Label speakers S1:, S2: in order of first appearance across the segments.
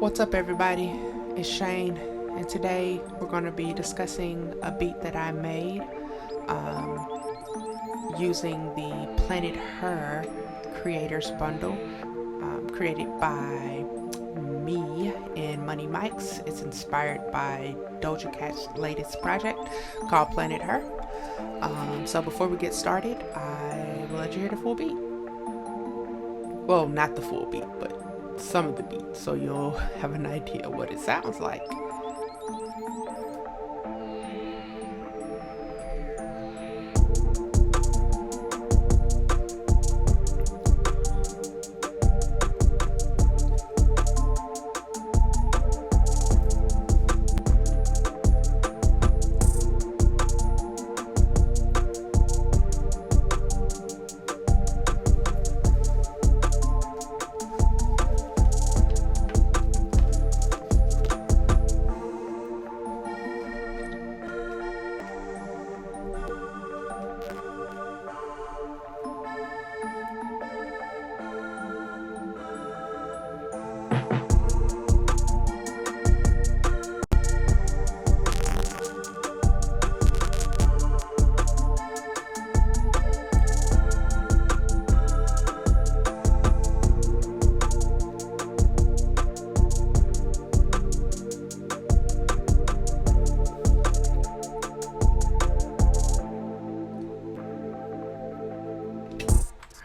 S1: What's up, everybody? It's Shayne, and today we're going to be discussing a beat that I made using the Planet Her Creators Bundle, created by me and Money Mikes. It's inspired by Doja Cat's latest project called Planet Her. So before we get started, I will let you hear the full beat. Well, not the full beat, but some of the beat, so you'll have an idea what it sounds like.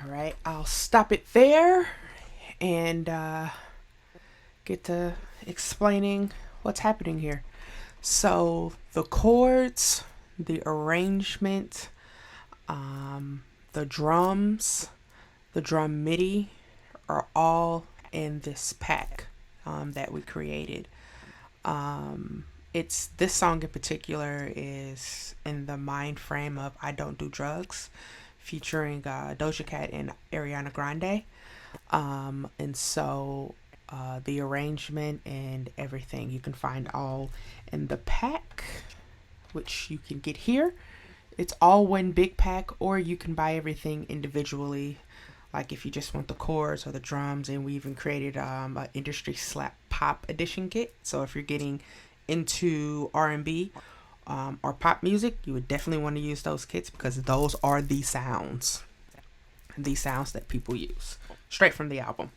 S1: Alright, I'll stop it there and get to explaining what's happening here. So, the chords, the arrangement, the drums, the drum MIDI are all in this pack that we created. It's this song in particular is in the mind frame of I Don't Do Drugs, featuring Doja Cat and Ariana Grande. And so the arrangement and everything you can find all in the pack, which you can get here. It's all one big pack, or you can buy everything individually, like if you just want the chords or the drums. And we even created an industry slap pop edition kit, so if you're getting into R&B or pop music, you would definitely want to use those kits, because those are the sounds that people use straight from the album.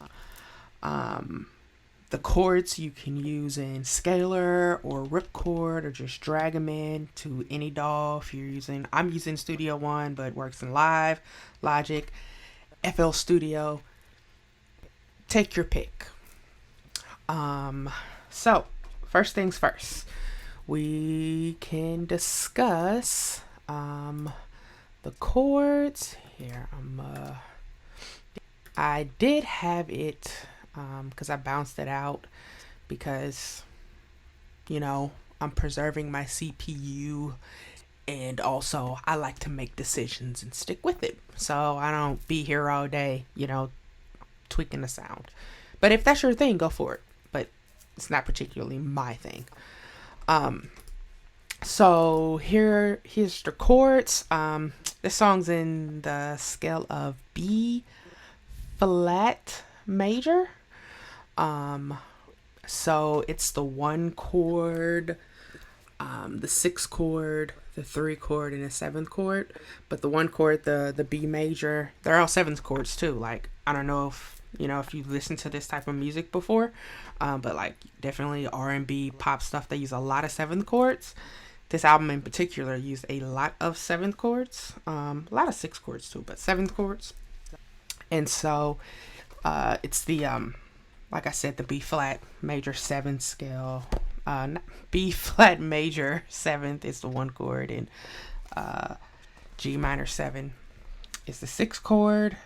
S1: The chords you can use in scalar or ripcord, or just drag them in to any DAW. If you're using, I'm using Studio One, but it works in Live, Logic, FL Studio. Take your pick. So first things first, we can discuss the chords here. I did have it because I bounced it out, because I'm preserving my CPU, and also I like to make decisions and stick with it, so I don't be here all day tweaking the sound. But if that's your thing, go for it, but it's not particularly my thing. So here's the chords. This song's in the scale of B flat major. So it's the 1 chord, the 6 chord, the 3 chord, and the 7th chord. But the 1 chord, the B major, they're all 7th chords too. Like, I don't know if if you've listened to this type of music before, but like definitely R&B pop stuff, they use a lot of 7th chords. This album in particular used a lot of 7th chords, a lot of 6 chords too, but 7th chords. And so it's the like I said, the B flat major 7th scale. B flat major 7th is the 1 chord, and G minor 7 is the 6th chord.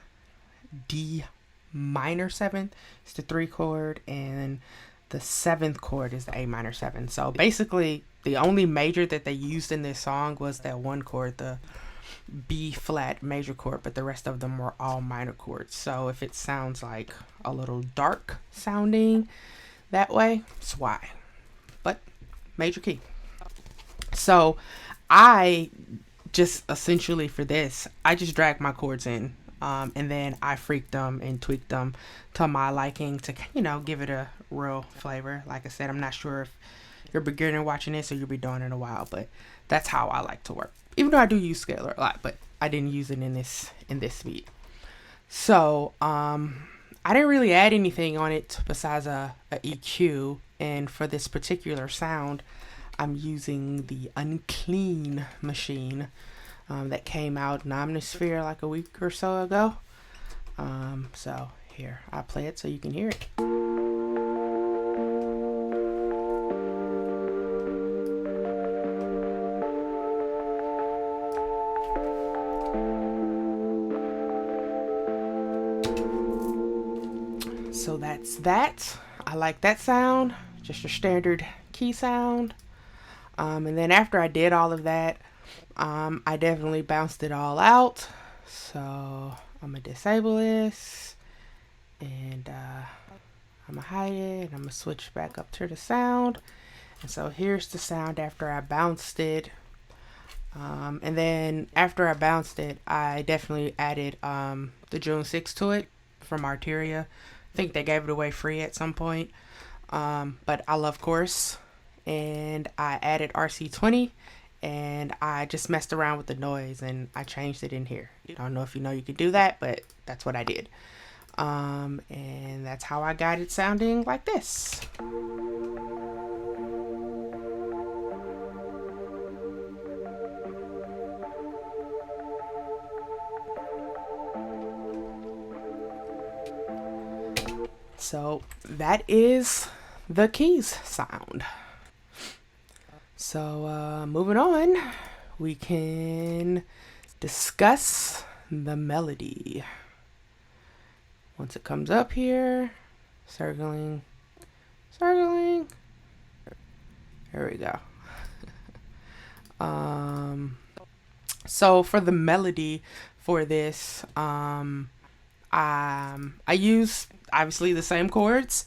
S1: D minor 7th is the 3 chord, and the 7th chord is the A minor 7. So basically, the only major that they used in this song was that 1 chord, the B flat major chord, but the rest of them were all minor chords. So if it sounds like a little dark sounding that way, that's why. But major key. So I just essentially for this, I just drag my chords in And then I freaked them and tweaked them to my liking to, give it a real flavor. Like I said, I'm not sure if you're a beginner watching this or you'll be doing it in a while, but that's how I like to work. Even though I do use scalar a lot, but I didn't use it in this beat. So I didn't really add anything on it besides a EQ. And for this particular sound, I'm using the Unclean machine that came out in Omnisphere like a week or so ago. So here, I'll play it so you can hear it. So that's that. I like that sound, just a standard key sound. And then after I did all of that, I definitely bounced it all out. So I'm gonna disable this, and I'm gonna hide it, and I'm gonna switch back up to the sound. And so here's the sound after I bounced it. And then after I bounced it, I definitely added the June 6 to it from Arteria. I think they gave it away free at some point. But I love Chords, and I added RC20, and I just messed around with the noise and I changed it in here. I don't know if you could do that, but that's what I did. And that's how I got it sounding like this. So that is the keys sound. So moving on, we can discuss the melody. Once it comes up here, circling. There we go. So for the melody for this, I use obviously the same chords,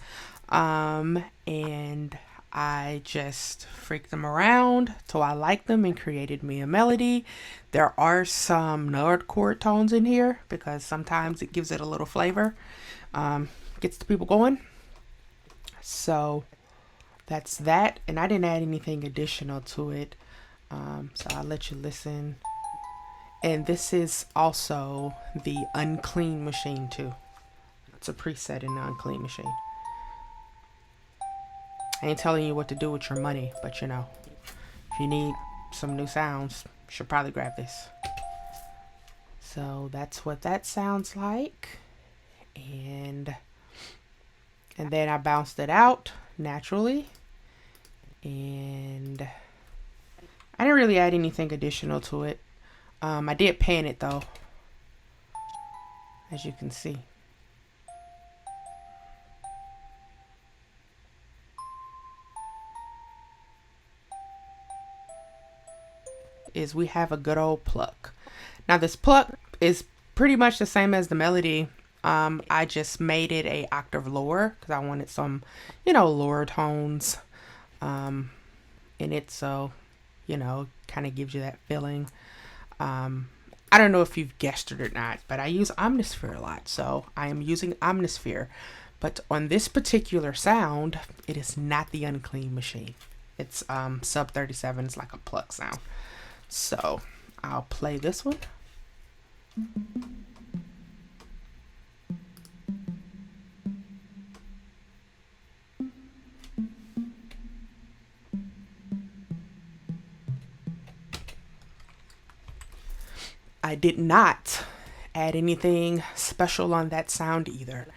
S1: and I just freaked them around till I liked them and created me a melody. There are some Nord chord tones in here because sometimes it gives it a little flavor, gets the people going. So that's that, and I didn't add anything additional to it, so I'll let you listen. And this is also the Unclean machine too. It's a preset in the Unclean machine. I ain't telling you what to do with your money, but if you need some new sounds, you should probably grab this. So that's what that sounds like. And then I bounced it out naturally. And I didn't really add anything additional to it. I did pan it though, as you can see. Is we have a good old pluck. Now this pluck is pretty much the same as the melody. I just made it a octave lower because I wanted some, lower tones in it, so kind of gives you that feeling. I don't know if you've guessed it or not, but I use Omnisphere a lot, so I am using Omnisphere. But on this particular sound, it is not the Unclean machine. It's sub 37. It's like a pluck sound. So I'll play this one. I did not add anything special on that sound either.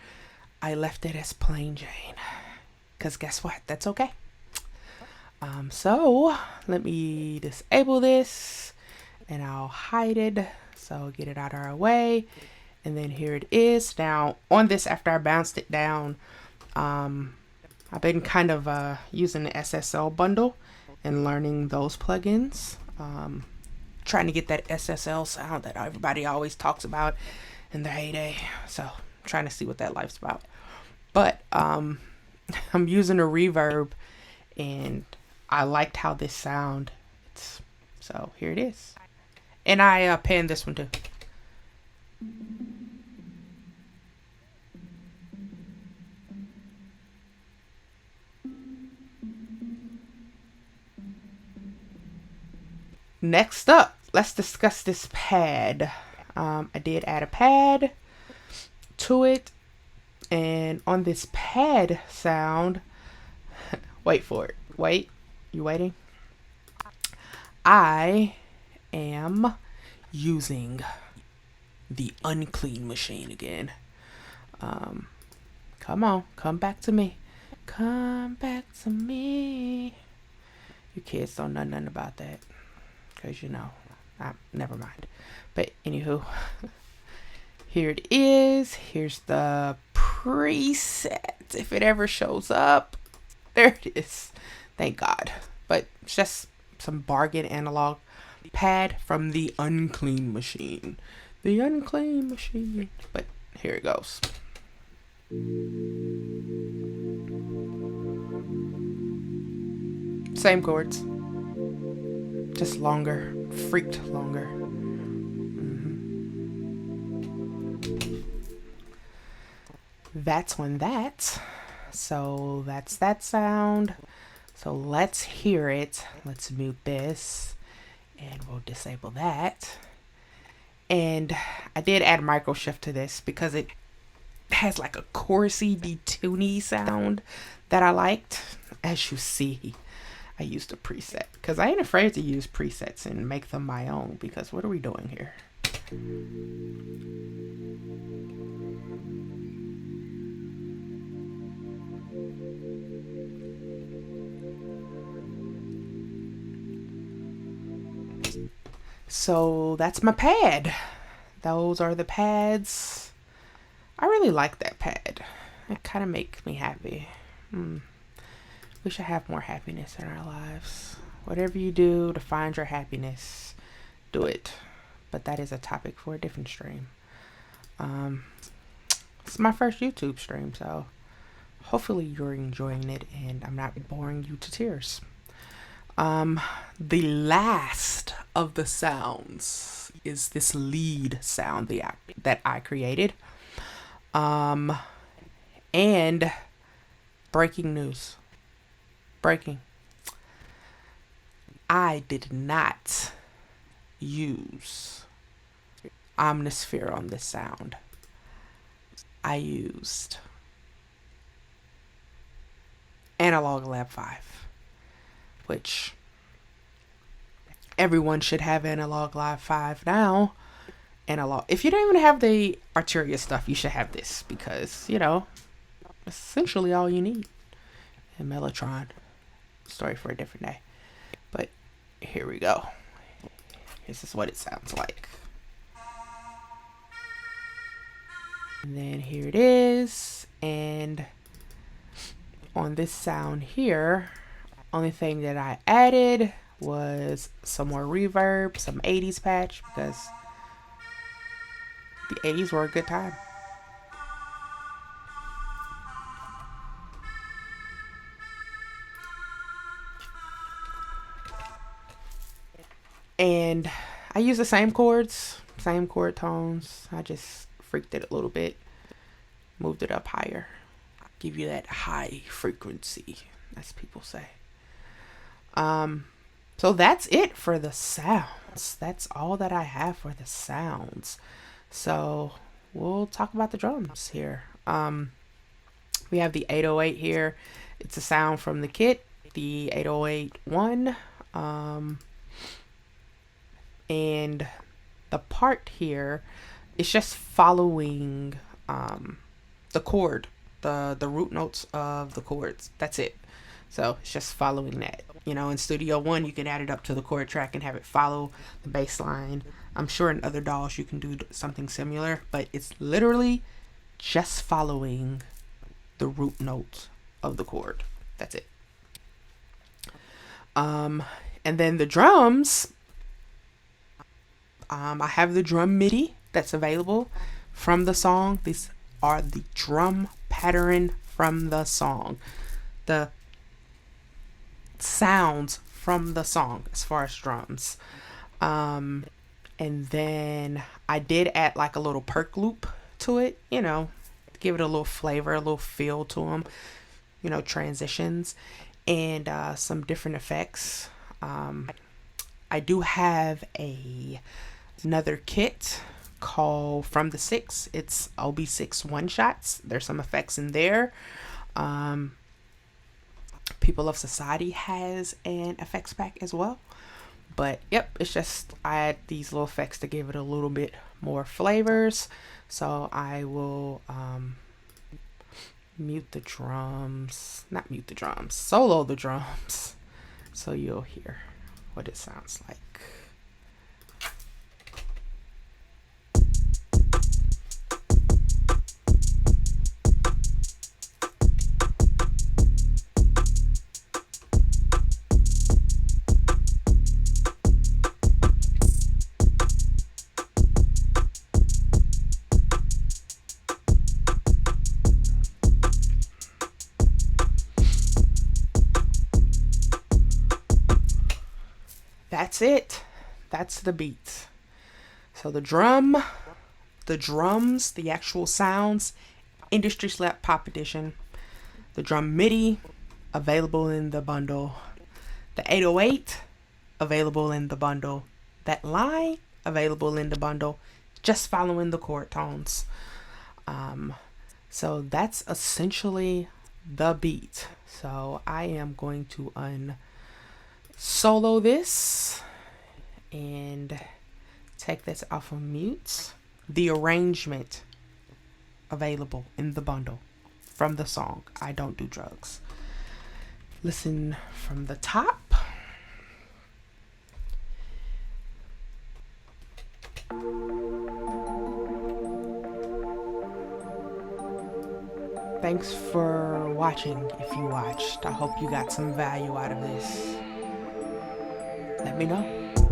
S1: I left it as plain Jane. Because guess what? That's okay. So let me disable this and I'll hide it. So get it out of our way. And then here it is. Now on this, after I bounced it down, I've been kind of using the SSL bundle and learning those plugins. Trying to get that SSL sound that everybody always talks about in their heyday. So trying to see what that life's about. But I'm using a Reverb and I liked how this sound. So here it is. And I panned this one too. Next up, let's discuss this pad. I did add a pad to it, and on this pad sound, wait for it. Wait, you waiting? I am using the unclean machine again. Come on, come back to me. Come back to me. You kids don't know nothing about that. Because never mind. But anywho, here it is. Here's the preset. If it ever shows up, there it is. Thank God. But it's just some bargain analog pad from the unclean machine. The unclean machine. But here it goes. Same chords, just longer, freaked longer. That's on that. So that's that sound. So let's hear it. Let's mute this and we'll disable that. And I did add micro shift to this because it has like a chorusy, detuney sound that I liked. As you see, I used a preset because I ain't afraid to use presets and make them my own, because what are we doing here? So that's my pad. Those are the pads. I really like that pad. It kind of makes me happy. We should have more happiness in our lives. Whatever you do to find your happiness, do it. But that is a topic for a different stream. It's my first YouTube stream, so hopefully you're enjoying it and I'm not boring you to tears. The last of the sounds is this lead sound that I created. And breaking news. Breaking. I did not use Omnisphere on this sound. I used Analog Lab 5, which everyone should have Analog Lab 5 now. If you don't even have the Arturia stuff, you should have this, because, essentially all you need. And Mellotron. Story for a different day. But here we go. This is what it sounds like. And then here it is. And on this sound here, only thing that I added was some more reverb, some 80s patch, because the 80s were a good time. And I use the same chords, same chord tones. I just freaked it a little bit, moved it up higher, give you that high frequency, as people say. So that's it for the sounds. That's all that I have for the sounds. So we'll talk about the drums here. We have the 808 here. It's a sound from the kit, the 808-1. And the part here is just following the chord, the root notes of the chords. That's it. So it's just following that. In Studio One, you can add it up to the chord track and have it follow the bass line. I'm sure in other DAWs you can do something similar, but it's literally just following the root notes of the chord. That's it. And then the drums, I have the drum MIDI that's available from the song. These are the drum pattern from the song. The sounds from the song as far as drums. And then I did add like a little perk loop to it, give it a little flavor, a little feel to them, transitions, and some different effects. I do have another kit called From the Six. It's OB6 one shots. There's some effects in there. People of Society has an effects pack as well. But yep, it's just I add these little effects to give it a little bit more flavors. So I will mute the drums, not mute the drums, solo the drums, so you'll hear what it sounds like. That's it. That's the beat. So the drums, the actual sounds, Industry Slap Pop Edition. The drum MIDI, available in the bundle. The 808, available in the bundle. That line, available in the bundle. Just following the chord tones. So that's essentially the beat. So I am going to solo this and take this off of mute. The arrangement available in the bundle from the song I Don't Do Drugs. Listen from the top. Thanks for watching if you watched. I hope you got some value out of this. Let me know.